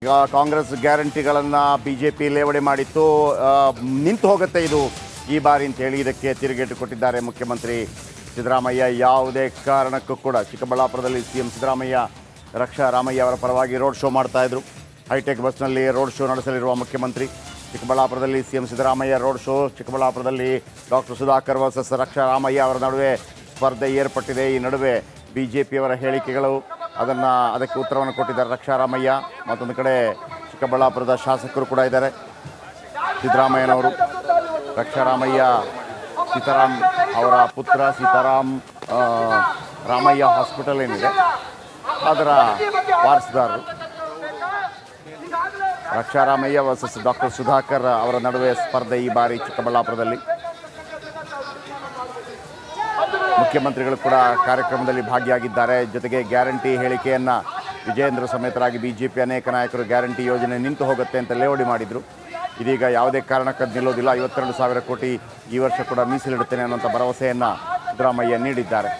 ಈಗ ಕಾಂಗ್ರೆಸ್ ಗ್ಯಾರಂಟಿಗಳನ್ನು ಬಿಜೆಪಿ ಲೇವಡಿ ಮಾಡಿತ್ತು, ನಿಂತು ಹೋಗುತ್ತೆ ಇದು ಈ ಬಾರಿ ಅಂತೇಳಿ ಇದಕ್ಕೆ ತಿರುಗೇಟು ಕೊಟ್ಟಿದ್ದಾರೆ ಮುಖ್ಯಮಂತ್ರಿ ಸಿದ್ದರಾಮಯ್ಯ. ಯಾವುದೇ ಕಾರಣಕ್ಕೂ ಕೂಡ ಚಿಕ್ಕಬಳ್ಳಾಪುರದಲ್ಲಿ ಸಿಎಂ ಸಿದ್ದರಾಮಯ್ಯ ರಕ್ಷಾ ರಾಮಯ್ಯ ಅವರ ಪರವಾಗಿ ರೋಡ್ ಶೋ ಮಾಡ್ತಾಯಿದ್ರು. ಹೈಟೆಕ್ ಬಸ್ನಲ್ಲಿ ರೋಡ್ ಶೋ ನಡೆಸಲಿರುವ ಮುಖ್ಯಮಂತ್ರಿ ಚಿಕ್ಕಬಳ್ಳಾಪುರದಲ್ಲಿ ಸಿಎಂ ಸಿದ್ದರಾಮಯ್ಯ ರೋಡ್ ಶೋ. ಚಿಕ್ಕಬಳ್ಳಾಪುರದಲ್ಲಿ ಡಾಕ್ಟರ್ ಸುಧಾಕರ್ ವರ್ಸಸ್ ರಕ್ಷಾ ರಾಮಯ್ಯ ಅವರ ನಡುವೆ ಸ್ಪರ್ಧೆ ಏರ್ಪಟ್ಟಿದೆ. ಈ ನಡುವೆ ಬಿಜೆಪಿಯವರ ಹೇಳಿಕೆಗಳು ಅದಕ್ಕೆ ಉತ್ತರವನ್ನು ಕೊಟ್ಟಿದ್ದಾರೆ ರಕ್ಷಾ ರಾಮಯ್ಯ. ಮತ್ತೊಂದು ಕಡೆ ಚಿಕ್ಕಬಳ್ಳಾಪುರದ ಶಾಸಕರು ಕೂಡ ಇದ್ದಾರೆ. ಸಿದ್ದರಾಮಯ್ಯನವರು ರಕ್ಷಾ ರಾಮಯ್ಯ ಸೀತಾರಾಮ್ ಅವರ ಪುತ್ರ ಸೀತಾರಾಮ್ ರಾಮಯ್ಯ ಹಾಸ್ಪಿಟಲ್ ಏನಿದೆ ಅದರ ವಾರಸುದಾರರು. ರಕ್ಷಾ ರಾಮಯ್ಯ ವರ್ಸಸ್ ಡಾಕ್ಟರ್ ಸುಧಾಕರ್ ಅವರ ನಡುವೆ ಸ್ಪರ್ಧೆ ಈ ಬಾರಿ ಚಿಕ್ಕಬಳ್ಳಾಪುರದಲ್ಲಿ. ಮುಖ್ಯಮಂತ್ರಿಗಳು ಕೂಡ ಕಾರ್ಯಕ್ರಮದಲ್ಲಿ ಭಾಗಿಯಾಗಿದ್ದಾರೆ. ಜೊತೆಗೆ ಗ್ಯಾರಂಟಿ ಹೇಳಿಕೆಯನ್ನು ವಿಜಯೇಂದ್ರ ಸಮೇತರಾಗಿ ಬಿಜೆಪಿ ಅನೇಕ ನಾಯಕರು ಗ್ಯಾರಂಟಿ ಯೋಜನೆ ನಿಂತು ಹೋಗುತ್ತೆ ಅಂತ ಲೇವಡಿ ಮಾಡಿದರು. ಇದೀಗ ಯಾವುದೇ ಕಾರಣಕ್ಕೆ ನಿಲ್ಲೋದಿಲ್ಲ, 52,000 ಕೋಟಿ ಈ ವರ್ಷ ಕೂಡ ಮೀಸಲಿಡುತ್ತೇನೆ ಅನ್ನುವಂಥ ಭರವಸೆಯನ್ನು ಸಿದ್ದರಾಮಯ್ಯ ನೀಡಿದ್ದಾರೆ.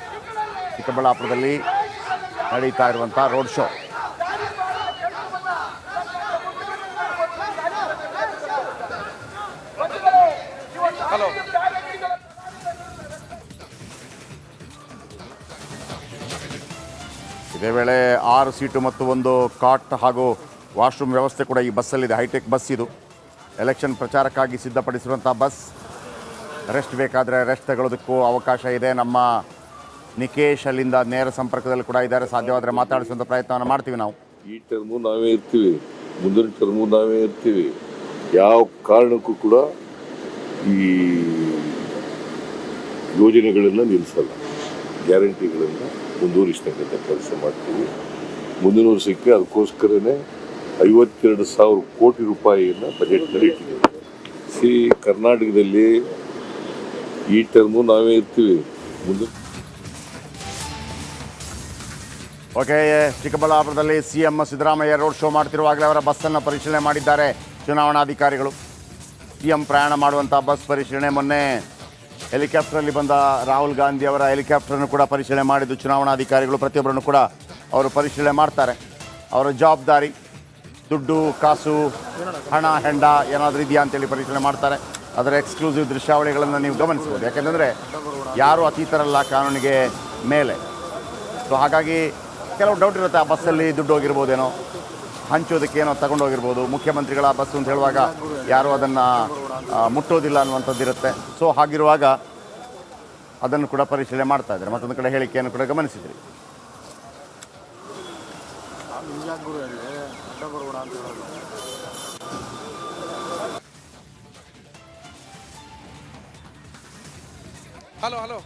ಚಿಕ್ಕಬಳ್ಳಾಪುರದಲ್ಲಿ ನಡೀತಾ ಇರುವಂಥ ರೋಡ್ ಶೋ. ಇದೇ ವೇಳೆ 6 ಸೀಟು ಮತ್ತು ಒಂದು ಕಾಟ್ ಹಾಗೂ ವಾಶ್ರೂಮ್ ವ್ಯವಸ್ಥೆ ಕೂಡ ಈ ಬಸ್ಸಲ್ಲಿದೆ. ಹೈಟೆಕ್ ಬಸ್ ಇದು. ಎಲೆಕ್ಷನ್ ಪ್ರಚಾರಕ್ಕಾಗಿ ಸಿದ್ಧಪಡಿಸಿರುವಂಥ ಬಸ್. ರೆಸ್ಟ್ ಬೇಕಾದರೆ ರೆಸ್ಟ್ ತಗೊಳ್ಳೋದಕ್ಕೂ ಅವಕಾಶ ಇದೆ. ನಮ್ಮ ನಿಕೇಶ್ ಅಲ್ಲಿಂದ ನೇರ ಸಂಪರ್ಕದಲ್ಲಿ ಕೂಡ ಇದ್ದಾರೆ. ಸಾಧ್ಯವಾದರೆ ಮಾತಾಡಿಸುವಂಥ ಪ್ರಯತ್ನವನ್ನು ಮಾಡ್ತೀವಿ ನಾವು. ಈ ಟರ್ಮು ನಾವೇ ಇರ್ತೀವಿ, ಮುಂದಿನ ಟರ್ಮು ನಾವೇ ಇರ್ತೀವಿ. ಯಾವ ಕಾರಣಕ್ಕೂ ಕೂಡ ಈ ಯೋಜನೆಗಳನ್ನು ನಿಲ್ಲಿಸಲ್ಲ. ಗ್ಯಾರಂಟಿಗಳನ್ನು ಮುಂದುವರಿಸ್ತಕ್ಕಂಥ ಕೆಲಸ ಮಾಡ್ತೀವಿ. ಮುಂದಿನ ವರ್ಷಕ್ಕೆ ಅದಕ್ಕೋಸ್ಕರನೇ 52,000 ಕೋಟಿ ರೂಪಾಯಿಯನ್ನು ಬಜೆಟ್ನಲ್ಲಿ ಇಟ್ಟಿದ್ದೀವಿ. ಕರ್ನಾಟಕದಲ್ಲಿ ಈ ಟರ್ಮು ನಾವೇ ಇರ್ತೀವಿ. ಓಕೆ, ಚಿಕ್ಕಬಳ್ಳಾಪುರದಲ್ಲಿ ಸಿಎಂ ಸಿದ್ದರಾಮಯ್ಯ ರೋಡ್ ಶೋ ಮಾಡ್ತಿರುವಾಗಲೇ ಅವರ ಬಸ್ಸನ್ನು ಪರಿಶೀಲನೆ ಮಾಡಿದ್ದಾರೆ ಚುನಾವಣಾಧಿಕಾರಿಗಳು. ಸಿಎಂ ಪ್ರಯಾಣ ಮಾಡುವಂಥ ಬಸ್ ಪರಿಶೀಲನೆ. ಮೊನ್ನೆ ಹೆಲಿಕಾಪ್ಟರಲ್ಲಿ ಬಂದ ರಾಹುಲ್ ಗಾಂಧಿ ಅವರ ಹೆಲಿಕಾಪ್ಟರನ್ನು ಕೂಡ ಪರಿಶೀಲನೆ ಮಾಡಿದ್ದು ಚುನಾವಣಾಧಿಕಾರಿಗಳು. ಪ್ರತಿಯೊಬ್ಬರನ್ನು ಕೂಡ ಅವರು ಪರಿಶೀಲನೆ ಮಾಡ್ತಾರೆ. ಅವರ ಜವಾಬ್ದಾರಿ ದುಡ್ಡು ಕಾಸು ಹಣ ಹೆಂಡ ಏನಾದರೂ ಇದೆಯಾ ಅಂತೇಳಿ ಪರಿಶೀಲನೆ ಮಾಡ್ತಾರೆ. ಅದರ ಎಕ್ಸ್ಕ್ಲೂಸಿವ್ ದೃಶ್ಯಾವಳಿಗಳನ್ನು ನೀವು ಗಮನಿಸ್ಬೋದು. ಯಾಕೆಂದರೆ ಯಾರೂ ಅತೀತರಲ್ಲ ಕಾನೂನಿಗೆ ಮೇಲೆ. ಸೊ ಹಾಗಾಗಿ ಕೆಲವು ಡೌಟ್ ಇರುತ್ತೆ, ಆ ಬಸ್ಸಲ್ಲಿ ದುಡ್ಡು ಹೋಗಿರ್ಬೋದೇನೋ, ಹಂಚೋದಕ್ಕೆ ಏನೋ ತಗೊಂಡೋಗಿರ್ಬೋದು. ಮುಖ್ಯಮಂತ್ರಿಗಳ ಬಸ್ಸು ಅಂತ ಹೇಳುವಾಗ ಯಾರೂ ಅದನ್ನು ಮುಟ್ಟೋದಿಲ್ಲ ಅನ್ನುವಂಥದ್ದು ಇರುತ್ತೆ. ಸೊ ಹಾಗಿರುವಾಗ ಅದನ್ನು ಕೂಡ ಪರಿಶೀಲನೆ ಮಾಡ್ತಾ ಇದ್ದಾರೆ. ಮತ್ತೊಂದು ಕಡೆ ಹೇಳಿಕೆಯನ್ನು ಕೂಡ ಗಮನಿಸಿದ್ರಿ. ಹಲೋ ಹಲೋ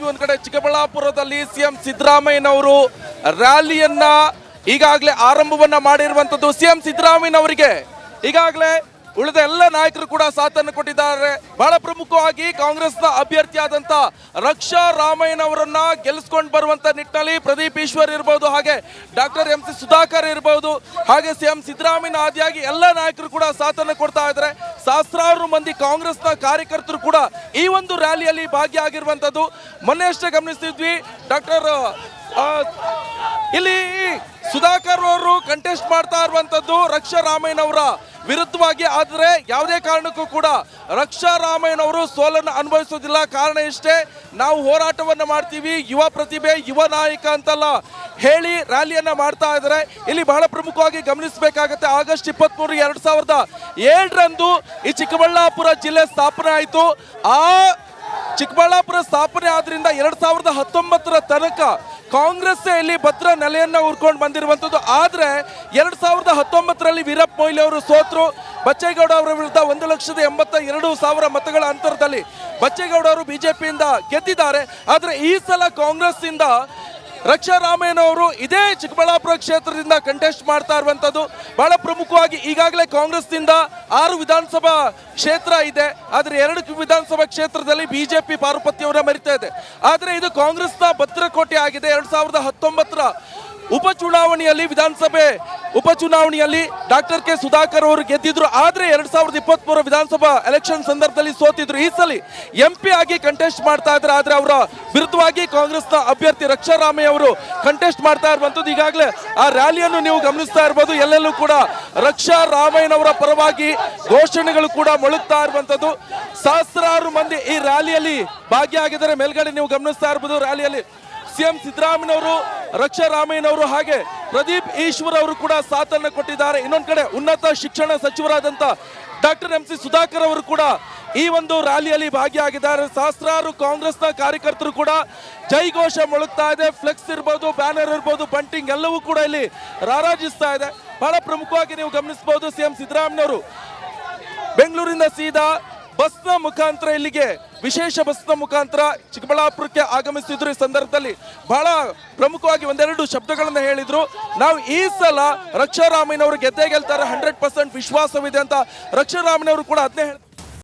ಒಂದ್ ಕಡೆ ಚಿಕ್ಕಬಳ್ಳಾಪುರದಲ್ಲಿ ಸಿಎಂ ಸಿದ್ದರಾಮಯ್ಯನವರು ರ್ಯಾಲಿಯನ್ನ ಈಗಾಗಲೇ ಆರಂಭವನ್ನ ಮಾಡಿರುವಂತದ್ದು. ಸಿಎಂ ಸಿದ್ದರಾಮಯ್ಯನವರಿಗೆ ಈಗಾಗಲೇ ಉಳಿದ ಎಲ್ಲ ನಾಯಕರು ಕೂಡ ಸಾಥನ್ನು ಕೊಟ್ಟಿದ್ದಾರೆ. ಬಹಳ ಪ್ರಮುಖವಾಗಿ ಕಾಂಗ್ರೆಸ್ನ ಅಭ್ಯರ್ಥಿಯಾದಂತ ರಕ್ಷಾ ರಾಮಯ್ಯನವರನ್ನ ಗೆಲ್ಲಿಸ್ಕೊಂಡು ಬರುವಂತ ನಿಟ್ಟಿನಲ್ಲಿ ಪ್ರದೀಪ್ ಈಶ್ವರ್ ಇರಬಹುದು, ಹಾಗೆ ಡಾಕ್ಟರ್ MC ಸುಧಾಕರ್ ಇರಬಹುದು, ಹಾಗೆ ಸಿಎಂ ಸಿದ್ದರಾಮಯ್ಯನ ಆದಿಯಾಗಿ ಎಲ್ಲ ನಾಯಕರು ಕೂಡ ಸಾಥನ್ನು ಕೊಡ್ತಾ ಇದ್ದಾರೆ. ಸಹಸ್ರಾರು ಮಂದಿ ಕಾಂಗ್ರೆಸ್ನ ಕಾರ್ಯಕರ್ತರು ಕೂಡ ಈ ಒಂದು ರ್ಯಾಲಿಯಲ್ಲಿ ಭಾಗಿಯಾಗಿರುವಂತದ್ದು. ಮೊನ್ನೆ ಅಷ್ಟೇ ಗಮನಿಸ್ತಿದ್ವಿ, ಡಾಕ್ಟರ್ ಇಲ್ಲಿ ಸುಧಾಕರ್ ಅವರು ಕಂಟೆಸ್ಟ್ ಮಾಡ್ತಾ ಇರುವಂತದ್ದು ರಕ್ಷಾ ರಾಮಯ್ಯನವರ ವಿರುದ್ಧವಾಗಿ. ಆದರೆ ಯಾವುದೇ ಕಾರಣಕ್ಕೂ ಕೂಡ ರಕ್ಷಾ ರಾಮಯ್ಯನವರು ಸೋಲನ್ನು ಅನುಭವಿಸೋದಿಲ್ಲ. ಕಾರಣ ಇಷ್ಟೇ, ನಾವು ಹೋರಾಟವನ್ನು ಮಾಡ್ತೀವಿ, ಯುವ ಪ್ರತಿಭೆ ಯುವ ನಾಯಕ ಅಂತೆಲ್ಲ ಹೇಳಿ ರ್ಯಾಲಿಯನ್ನ ಮಾಡ್ತಾ ಇದ್ದಾರೆ. ಇಲ್ಲಿ ಬಹಳ ಪ್ರಮುಖವಾಗಿ ಗಮನಿಸಬೇಕಾಗತ್ತೆ, ಆಗಸ್ಟ್ 23, 2007ರಂದು ಈ ಚಿಕ್ಕಬಳ್ಳಾಪುರ ಜಿಲ್ಲೆ ಸ್ಥಾಪನೆ ಆಯಿತು. ಆ ಚಿಕ್ಕಬಳ್ಳಾಪುರ ಸ್ಥಾಪನೆ ಆದ್ರಿಂದ 2019ರ ತನಕ ಕಾಂಗ್ರೆಸ್ ಇಲ್ಲಿ ಭದ್ರ ನೆಲೆಯನ್ನ ಉರ್ಕೊಂಡು ಬಂದಿರುವಂತದ್ದು. ಆದ್ರೆ 2019ರಲ್ಲಿ ವೀರಪ್ಪ ಮೊಯ್ಲಿ ಅವರು ಸೋತರು. ಬಚ್ಚೇಗೌಡ ಅವರ ವಿರುದ್ಧ 1,82,000 ಮತಗಳ ಅಂತರದಲ್ಲಿ ಬಚ್ಚೇಗೌಡ ಅವರು ಬಿಜೆಪಿಯಿಂದ ಗೆದ್ದಿದ್ದಾರೆ. ಆದ್ರೆ ಈ ಸಲ ಕಾಂಗ್ರೆಸ್ ಇಂದ ರಕ್ಷಾ ರಾಮಯ್ಯನವರು ಇದೇ ಚಿಕ್ಕಬಳ್ಳಾಪುರ ಕ್ಷೇತ್ರದಿಂದ ಕಂಟೆಸ್ಟ್ ಮಾಡ್ತಾ ಇರುವಂತದ್ದು. ಬಹಳ ಪ್ರಮುಖವಾಗಿ ಈಗಾಗಲೇ ಕಾಂಗ್ರೆಸ್ನಿಂದ 6 ವಿಧಾನಸಭಾ ಕ್ಷೇತ್ರ ಇದೆ, ಆದರೆ 2 ವಿಧಾನಸಭಾ ಕ್ಷೇತ್ರದಲ್ಲಿ ಬಿಜೆಪಿ ಪಾರುಪತ್ಯವನ್ನ ಮೆರಿತಾ ಇದೆ. ಆದರೆ ಇದು ಕಾಂಗ್ರೆಸ್ನ ಭದ್ರಕೋಟೆ ಆಗಿದೆ. 2019ರ ಉಪಚುನಾವಣೆಯಲ್ಲಿ ಡಾಕ್ಟರ್ ಕೆ ಸುಧಾಕರ್ ಅವರು ಗೆದ್ದಿದ್ರು. ಆದ್ರೆ 2023 ವಿಧಾನಸಭಾ ಎಲೆಕ್ಷನ್ ಸಂದರ್ಭದಲ್ಲಿ ಸೋತಿದ್ರು. ಈ ಸಲ MP ಆಗಿ ಕಂಟೆಸ್ಟ್ ಮಾಡ್ತಾ ಇದ್ದಾರೆ. ಆದ್ರೆ ಅವರ ವಿರುದ್ಧವಾಗಿ ಕಾಂಗ್ರೆಸ್ನ ಅಭ್ಯರ್ಥಿ ರಕ್ಷಾ ರಾಮಯ್ಯ ಅವರು ಕಂಟೆಸ್ಟ್ ಮಾಡ್ತಾ ಇರುವಂತದ್ದು. ಈಗಾಗಲೇ ಆ ರ್ಯಾಲಿಯನ್ನು ನೀವು ಗಮನಿಸ್ತಾ ಇರಬಹುದು. ಎಲ್ಲೆಲ್ಲೂ ಕೂಡ ರಕ್ಷಾ ರಾಮಯ್ಯನವರ ಪರವಾಗಿ ಘೋಷಣೆಗಳು ಕೂಡ ಮೊಳಗ್ತಾ ಇರುವಂತದ್ದು. ಸಹಸ್ರಾರು ಮಂದಿ ಈ ರ್ಯಾಲಿಯಲ್ಲಿ ಭಾಗಿಯಾಗಿದ್ದಾರೆ. ಮೇಲ್ಗಡೆ ನೀವು ಗಮನಿಸ್ತಾ ಇರಬಹುದು. ರ್ಯಾಲಿಯಲ್ಲಿ CM ಸಿದ್ದರಾಮಯ್ಯನವರು, ರಕ್ಷಾ ರಾಮಯ್ಯನವರು ಹಾಗೆ ಪ್ರದೀಪ್ ಈಶ್ವರ್ ಅವರು ಕೂಡ ಸಾಥನ್ನು ಕೊಟ್ಟಿದ್ದಾರೆ. ಇನ್ನೊಂದು ಕಡೆ ಉನ್ನತ ಶಿಕ್ಷಣ ಸಚಿವರಾದಂತ ಡಾಕ್ಟರ್ MC ಸುಧಾಕರ್ ಅವರು ಕೂಡ ಈ ಒಂದು ರ್ಯಾಲಿಯಲ್ಲಿ ಭಾಗಿಯಾಗಿದ್ದಾರೆ. ಸಹಸ್ರಾರು ಕಾಂಗ್ರೆಸ್ನ ಕಾರ್ಯಕರ್ತರು ಕೂಡ ಜೈಘೋಷ ಮೊಳಗ್ತಾ ಇದೆ. ಫ್ಲೆಕ್ಸ್ ಇರ್ಬೋದು, ಬ್ಯಾನರ್ ಇರ್ಬೋದು, ಬಂಟಿಂಗ್ ಎಲ್ಲವೂ ಕೂಡ ಇಲ್ಲಿ ರಾರಾಜಿಸ್ತಾ ಇದೆ. ಬಹಳ ಪ್ರಮುಖವಾಗಿ ನೀವು ಗಮನಿಸಬಹುದು, CM ಸಿದ್ದರಾಮಯ್ಯನವರು ಬೆಂಗಳೂರಿಂದ ಸೀದಾ ಬಸ್ನ ಮುಖಾಂತರ ಇಲ್ಲಿಗೆ ವಿಶೇಷ ಬಸ್ನ ಮುಖಾಂತರ ಚಿಕ್ಕಬಳ್ಳಾಪುರಕ್ಕೆ ಆಗಮಿಸಿದ್ರು. ಈ ಸಂದರ್ಭದಲ್ಲಿ ಬಹಳ ಪ್ರಮುಖವಾಗಿ ಒಂದೆರಡು ಶಬ್ದಗಳನ್ನ ಹೇಳಿದ್ರು. ನಾವು ಈ ಸಲ ರಕ್ಷಾ ರಾಮಯ್ಯನವರು ಗೆದ್ದೇ ಗೆಲ್ತಾರೆ, 100% ವಿಶ್ವಾಸವಿದೆ ಅಂತ ರಕ್ಷಾ ರಾಮಯ್ಯನವರು ಕೂಡ ಅದನ್ನೇ